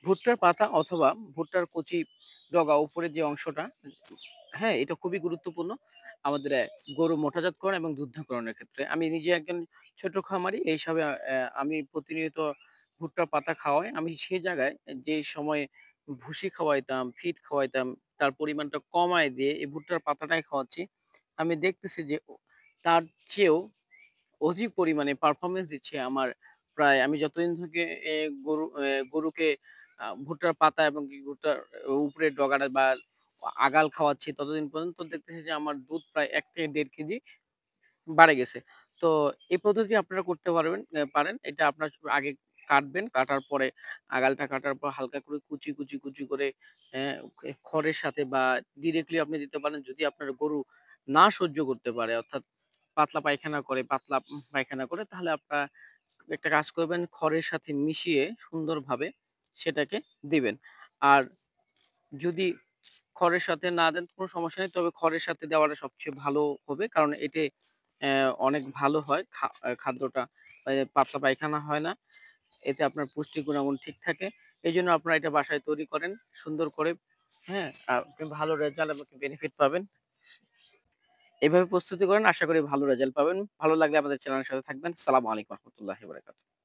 ভুট্টার পাতা অথবা ভুট্টার কচি ডগা উপরের যে অংশটা, হ্যাঁ, এটা খুবই গুরুত্বপূর্ণ আমাদের গরু মোটাজাতকরণ এবং দুগ্ধকরণের ক্ষেত্রে। আমি নিজে একজন ছোট খামারি। এই হিসাবে আমি প্রতিনিয়ত ভুট্টার পাতা খাওয়াই। আমি সে জায়গায় যে সময়ে ভুসি খাওয়াইতাম, ফিড খাওয়াইতাম, তার পরিমাণটা কমায় দিয়ে এই ভুট্টার পাতাটাই খাওয়াচ্ছি। আমি দেখতেছি যে তার চেয়েও অধিক পরিমাণে পারফরম্যান্স দিচ্ছে আমার। প্রায় আমি যতদিন থেকে গরুকে ভুট্টার পাতা এবং কি ভুট্টার উপরের ডগাটা বা আগাল খাওয়াচ্ছি, ততদিন পর্যন্ত দেখতেছি যে আমার দুধ প্রায় ১ থেকে ১.৫ কেজি বাড়ে গেছে। তো এই পদ্ধতি আপনারা করতে পারেন। এটা আপনার আগে কাটবেন। কাটার পরে আগালটা কাটার পর হালকা করে কুচি করে খড়ের সাথে বা ডিরেক্টলি আপনি দিতে পারেন, যদি আপনার গরু না সহ্য করতে পারে, অর্থাৎ পাতলা পায়খানা করে, তাহলে আপনারা একটা কাজ করবেন, খড়ের সাথে মিশিয়ে সুন্দরভাবে সেটাকে দিবেন। আর যদি খড়ের সাথে না দেন কোনো সমস্যা নেই। তবে খড়ের সাথে দেওয়াটা সবচেয়ে ভালো হবে। কারণ এতে অনেক ভালো হয়। খাদ্যটা পাতলা পায়খানা হয় না। এতে আপনার পুষ্টি গুণাগুণ ঠিক থাকে। এজন্য আপনারা এটা বাসায় তৈরি করেন সুন্দর করে। হ্যাঁ? আপনি ভালো রেজাল্ট এবং বেনিফিট পাবেন। এভাবে প্রস্তুতি করেন। আশা করি ভালো রেজাল্ট পাবেন। ভালো লাগলে আমাদের চ্যানেলের সাথে থাকবেন। সালামু আলাইকুম ওয়া রাহমাতুল্লাহি ওয়া বারাকাতুহু।